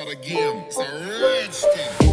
start again. It's a ranch thing.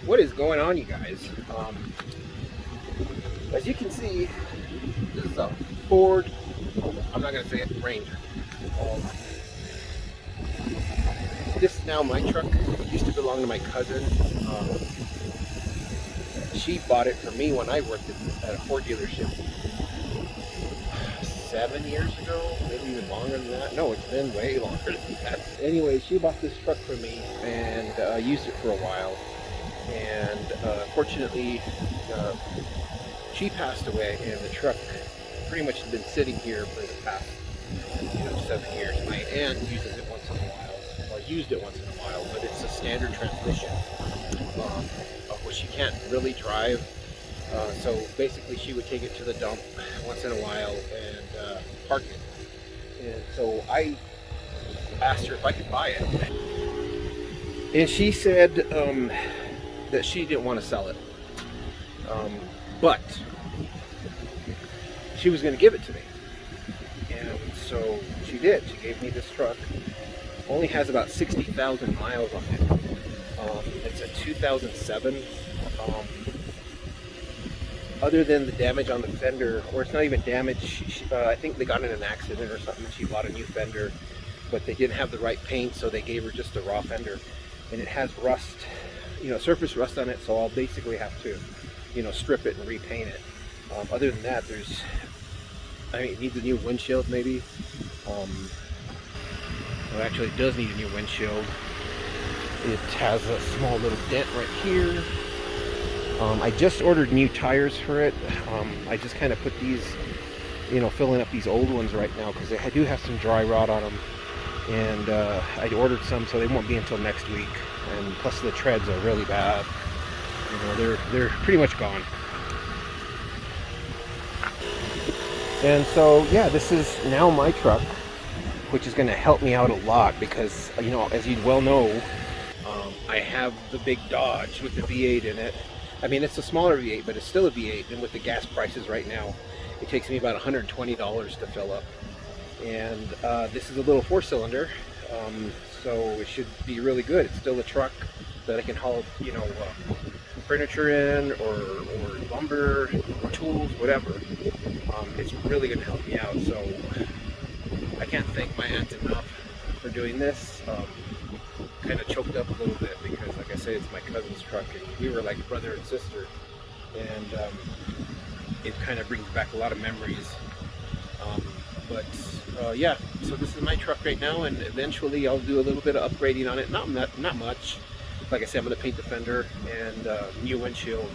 What is going on, you guys? As you can see, this is a Ford, I'm not going to say it, Ranger. This is now my truck. It used to belong to my cousin. She bought it for me when I worked at a Ford dealership 7 years ago, maybe even longer than that. No, it's been way longer than that. Anyway, she bought this truck for me and used it for a while. And fortunately, she passed away, and the truck pretty much has been sitting here for the past, 7 years. My aunt uses it once in a while, or used it once in a while, but it's a standard transmission, which you can't really drive. So basically, she would take it to the dump once in a while and park it. And so I asked her if I could buy it, and she said that she didn't want to sell it, but she was going to give it to me, and so she did. She gave me this truck. Only has about 60,000 miles on it. It's a 2007. Other than the damage on the fender, or it's not even damage, I think they got in an accident or something. She bought a new fender, but they didn't have the right paint, so they gave her just a raw fender, and it has rust, surface rust on it, so I'll basically have to, strip it and repaint it. Other than that, it needs a new windshield maybe. Well, actually it does need a new windshield. It has a small little dent right here. I just ordered new tires for it. I just kind of put these, filling up these old ones right now because I do have some dry rot on them. And I ordered some, so they won't be until next week. And plus the treads are really bad. They're pretty much gone. And so yeah, this is now my truck, which is going to help me out a lot because as you well know, I have the big Dodge with the V8 in it. I mean, it's a smaller V8, but it's still a V8, and with the gas prices right now, it takes me about $120 to fill up. And this is a little 4-cylinder, so it should be really good. It's still a truck that I can haul, furniture in, or lumber, or tools, whatever. It's really going to help me out. So I can't thank my aunt enough for doing this. Kind of choked up a little bit because, like I say, it's my cousin's truck, and we were like brother and sister, and it kind of brings back a lot of memories. Yeah, so this is my truck right now, and eventually I'll do a little bit of upgrading on it. Not much. Like I said, I'm going to paint the fender and new windshield,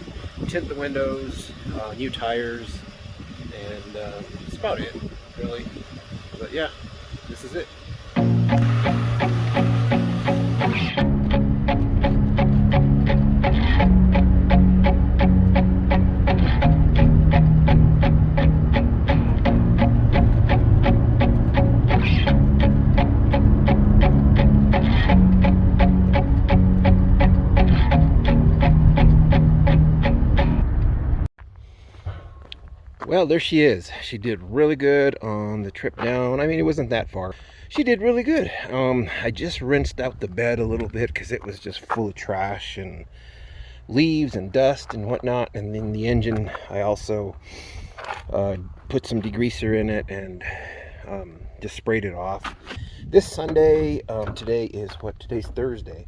tint the windows, new tires, and that's about it, really. But yeah, this is it. Well, there she is. She did really good on the trip down. I mean, it wasn't that far. She did really good. I just rinsed out the bed a little bit because it was just full of trash and leaves and dust and whatnot. And then the engine, I also put some degreaser in it and just sprayed it off. This Sunday, today's Thursday.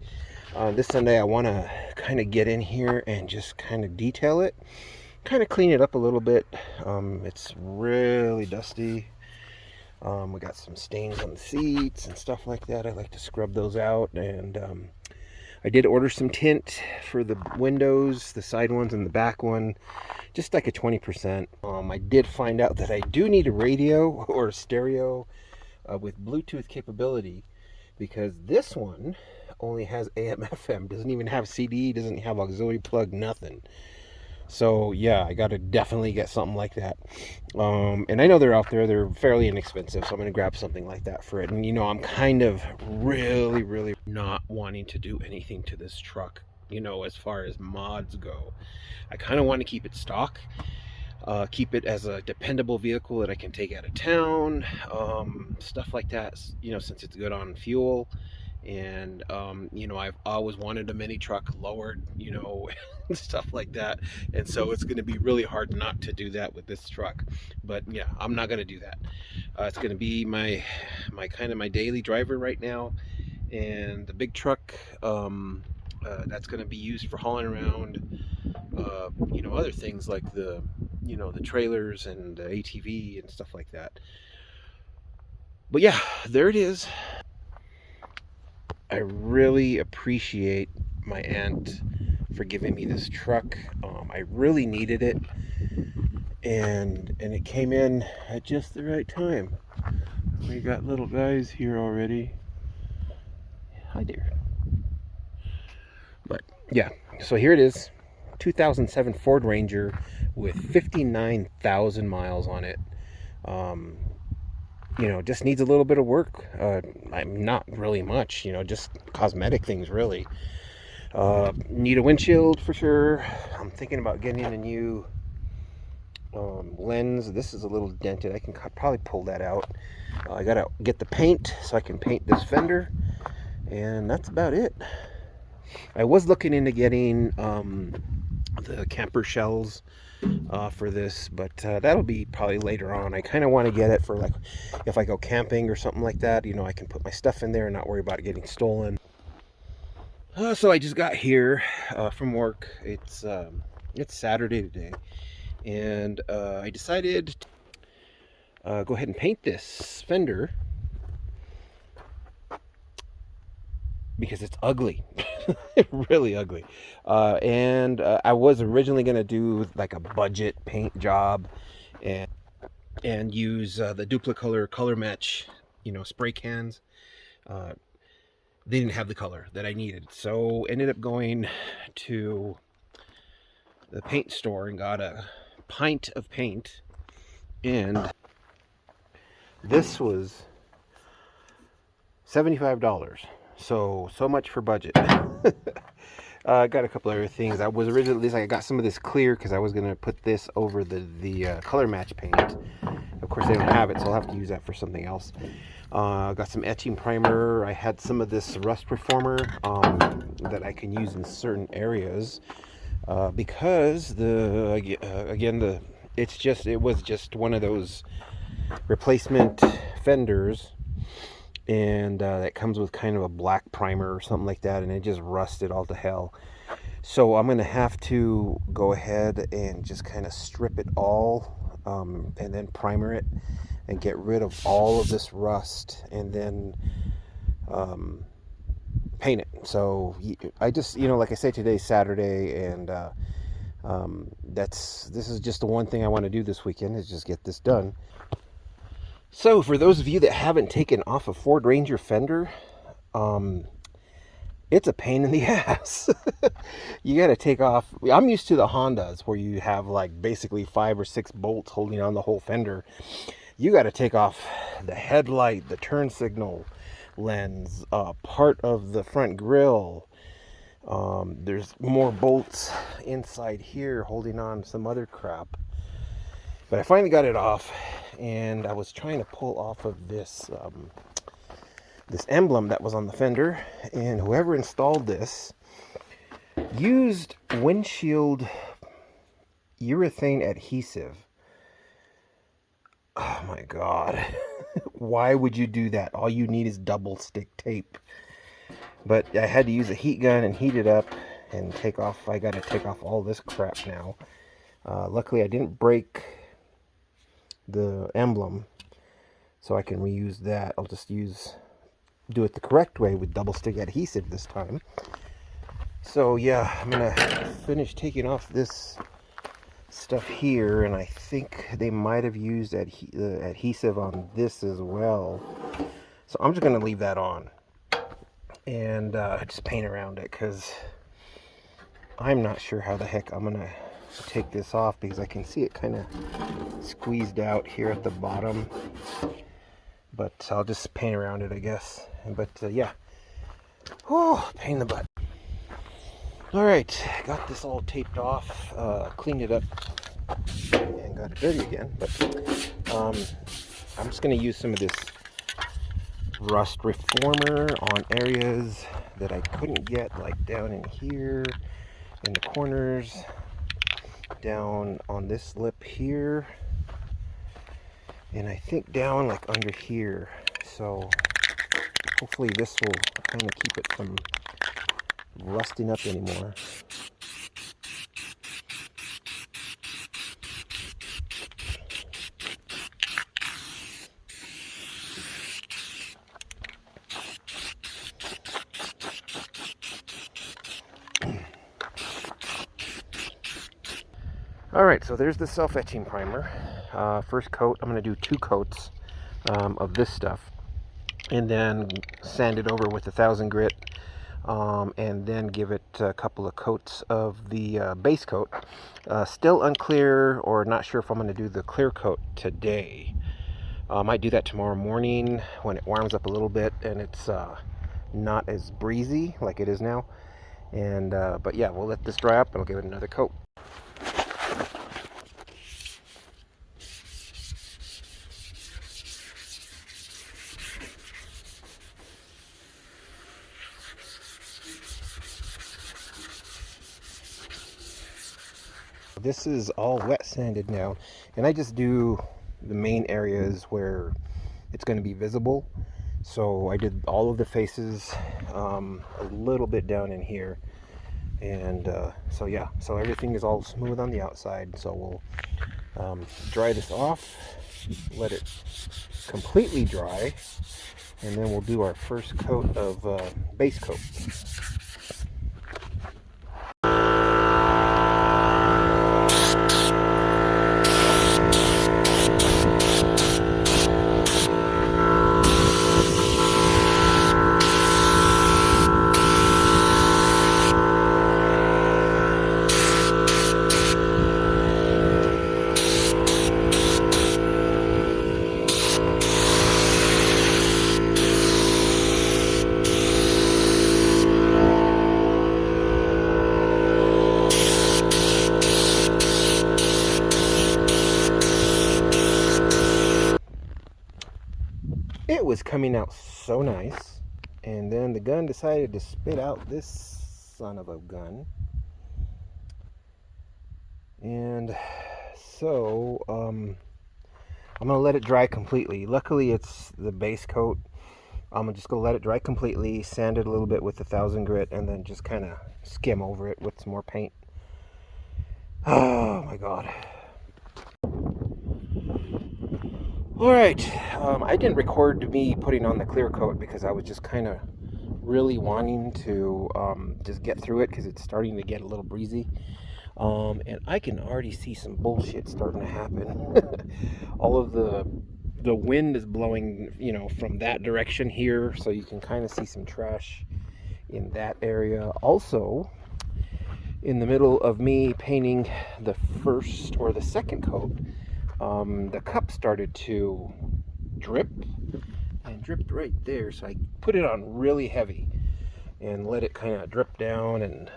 This Sunday I want to kind of get in here and just kind of detail it, kind of clean it up a little bit. It's really dusty. We got some stains on the seats and stuff like that. I like to scrub those out. And I did order some tint for the windows, the side ones and the back one, just like a 20%. I did find out that I do need a radio or a stereo with Bluetooth capability, because this one only has AM FM, doesn't even have CD, doesn't have auxiliary plug, nothing. So yeah, I gotta definitely get something like that. And I know they're out there, they're fairly inexpensive, so I'm gonna grab something like that for it. And you know, I'm kind of really not wanting to do anything to this truck, you know, as far as mods go. I kind of want to keep it stock, keep it as a dependable vehicle that I can take out of town, stuff like that, you know, since it's good on fuel. And you know, I've always wanted a mini truck lowered, you know, stuff like that. And so it's going to be really hard not to do that with this truck. But yeah, I'm not going to do that. It's going to be my kind of my daily driver right now. And the big truck, that's going to be used for hauling around, you know, other things like the, you know, the trailers and the ATV and stuff like that. But yeah, there it is. I really appreciate my aunt for giving me this truck. I really needed it, and it came in at just the right time. We got little guys here already. Hi there. But yeah, so here it is, 2007 Ford Ranger with 59,000 miles on it. You know, just needs a little bit of work. I'm not really much, you know, just cosmetic things really. Need a windshield for sure. I'm thinking about getting a new lens. This is a little dented. I can probably pull that out. I gotta get the paint so I can paint this fender, and that's about it. I was looking into getting the camper shells for this, but that'll be probably later on. I kind of want to get it for, like, if I go camping or something like that, you know, I can put my stuff in there and not worry about it getting stolen. So I just got here from work. It's Saturday today, and I decided to go ahead and paint this fender because it's ugly. Really ugly. And I was originally going to do like a budget paint job and use the Duplicolor color match, you know, spray cans. They didn't have the color that I needed, so ended up going to the paint store and got a pint of paint, and this was $75. So much for budget. I got a couple other things. I was originally, I got some of this clear because I was going to put this over the color match paint. Of course, they don't have it, so I'll have to use that for something else. Got some etching primer. I had some of this rust reformer that I can use in certain areas because it was just one of those replacement fenders. And that comes with kind of a black primer or something like that, and it just rusted all to hell. So I'm going to have to go ahead and just kind of strip it all and then primer it and get rid of all of this rust, and then paint it. So I just, you know, like I say, today's Saturday, and this is just the one thing I want to do this weekend, is just get this done. So for those of you that haven't taken off a Ford Ranger fender, it's a pain in the ass. You got to take off. I'm used to the Hondas where you have like basically 5 or 6 bolts holding on the whole fender. You got to take off the headlight, the turn signal lens, part of the front grille. There's more bolts inside here holding on some other crap. But I finally got it off, and I was trying to pull off of this this emblem that was on the fender, and whoever installed this used windshield urethane adhesive. Oh my god. Why would you do that? All you need is double stick tape. But I had to use a heat gun and heat it up and take off. I got to take off all this crap now. Luckily I didn't break the emblem, so I can reuse that. I'll just do it the correct way with double stick adhesive this time. So yeah, I'm gonna finish taking off this stuff here, and I think they might have used adhesive on this as well. So I'm just gonna leave that on and just paint around it, because I'm not sure how the heck I'm gonna take this off, because I can see it kind of squeezed out here at the bottom. But I'll just paint around it, I guess. But yeah, oh, pain in the butt. All right, got this all taped off, cleaned it up, and got it dirty again. But I'm just going to use some of this rust reformer on areas that I couldn't get, like down in here, in the corners, down on this lip here, and I think down like under here. So hopefully this will kind of keep it from rusting up anymore. Alright, so there's the self-etching primer. First coat, I'm going to do 2 coats of this stuff, and then sand it over with 1000 grit, and then give it a couple of coats of the base coat. Still unclear, or not sure if I'm going to do the clear coat today. I might do that tomorrow morning when it warms up a little bit and it's not as breezy like it is now. And but yeah, we'll let this dry up and I'll give it another coat. This is all wet sanded now, and I just do the main areas where it's going to be visible. So I did all of the faces, a little bit down in here, and so yeah, so everything is all smooth on the outside. So we'll dry this off, let it completely dry, and then we'll do our first coat of base coat. It was coming out so nice, and then the gun decided to spit out this son of a gun. And so I'm gonna let it dry completely. Luckily it's the base coat. I'm just gonna let it dry completely, sand it a little bit with 1000 grit, and then just kind of skim over it with some more paint. Oh my god. Alright, I didn't record me putting on the clear coat because I was just kind of really wanting to just get through it because it's starting to get a little breezy. And I can already see some bullshit starting to happen. All of the wind is blowing, you know, from that direction here, so you can kind of see some trash in that area. Also, in the middle of me painting the first or the second coat, the cup started to drip, and dripped right there, so I put it on really heavy and let it kind of drip down, and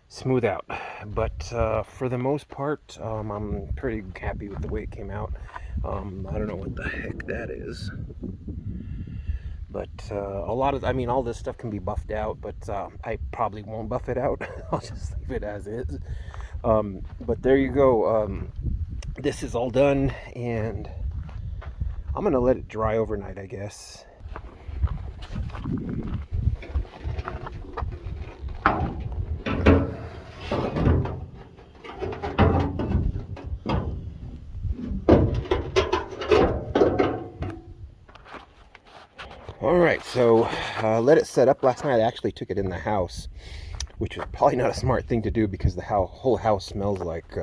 smooth out. But for the most part, I'm pretty happy with the way it came out. I don't know what the heck that is. But a lot of, I mean, all this stuff can be buffed out, but I probably won't buff it out. I'll just leave it as is. But there you go. This is all done, and I'm gonna let it dry overnight, I guess. All right, so let it set up. Last night I actually took it in the house, which was probably not a smart thing to do because the whole house smells like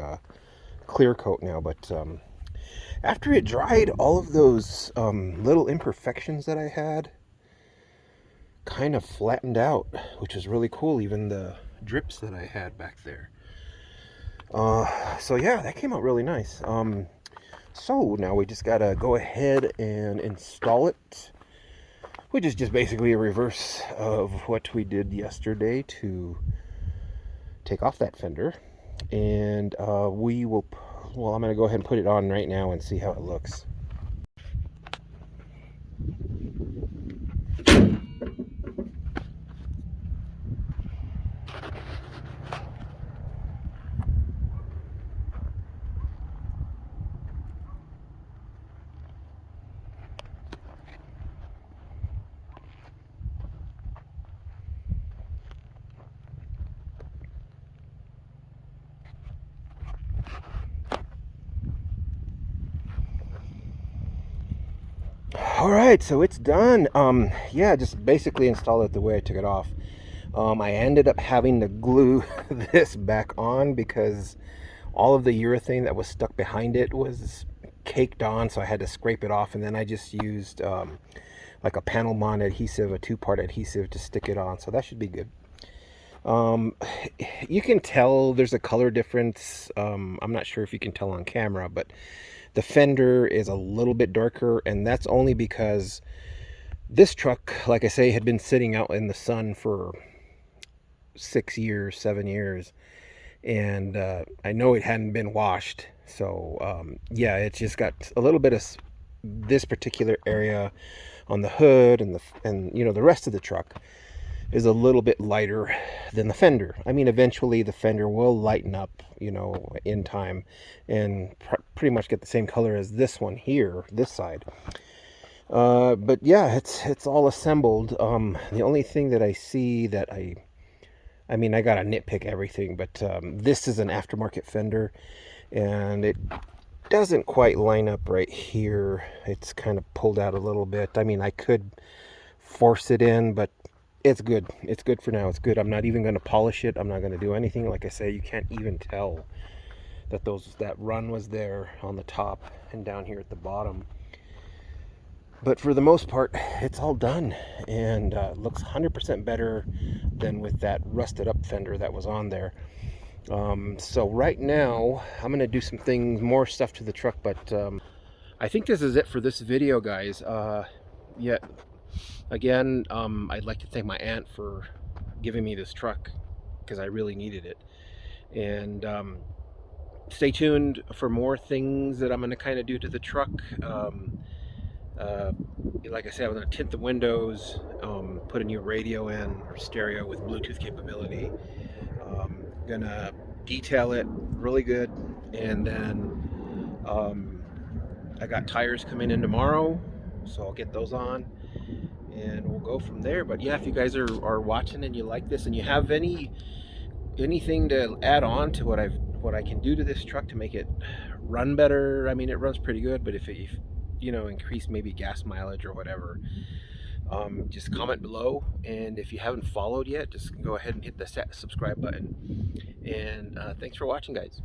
clear coat now. But after it dried, all of those little imperfections that I had kind of flattened out, which was really cool. Even the drips that I had back there. So yeah, that came out really nice. So now we just gotta go ahead and install it, which is just basically a reverse of what we did yesterday to take off that fender. And we will, well, I'm going to go ahead and put it on right now and see how it looks. All right, so it's done. Yeah, just basically install it the way I took it off. I ended up having to glue this back on because all of the urethane that was stuck behind it was caked on, so I had to scrape it off, and then I just used like a panel bond adhesive, a 2-part adhesive to stick it on, so that should be good. You can tell there's a color difference. I'm not sure if you can tell on camera, but the fender is a little bit darker, and that's only because this truck, like I say, had been sitting out in the sun for 6 years, 7 years, and I know it hadn't been washed. So yeah, it's just got a little bit of this particular area on the hood, and you know, the rest of the truck is a little bit lighter than the fender. I mean, eventually the fender will lighten up, you know, in time, and pretty much get the same color as this one here, this side. But yeah, it's all assembled. The only thing that I see that I mean, I gotta nitpick everything, but this is an aftermarket fender, and it doesn't quite line up right here. It's kind of pulled out a little bit. I mean, I could force it in, but it's good. It's good for now. It's good. I'm not even going to polish it. I'm not going to do anything. Like I say, you can't even tell that that run was there on the top and down here at the bottom. But for the most part, it's all done, and looks 100% better than with that rusted up fender that was on there. So right now, I'm going to do some things, more stuff to the truck, but I think this is it for this video, guys. Yeah. Again, I'd like to thank my aunt for giving me this truck because I really needed it. And stay tuned for more things that I'm going to kind of do to the truck. Like I said, I'm going to tint the windows, put a new radio in, or stereo with Bluetooth capability. Gonna detail it really good, and then I got tires coming in tomorrow, so I'll get those on, and we'll go from there. But yeah, if you guys are watching and you like this, and you have anything to add on to what I can do to this truck to make it run better, I mean, it runs pretty good, but if you know, increase maybe gas mileage or whatever, just comment below. And if you haven't followed yet, just go ahead and hit the subscribe button. And thanks for watching, guys.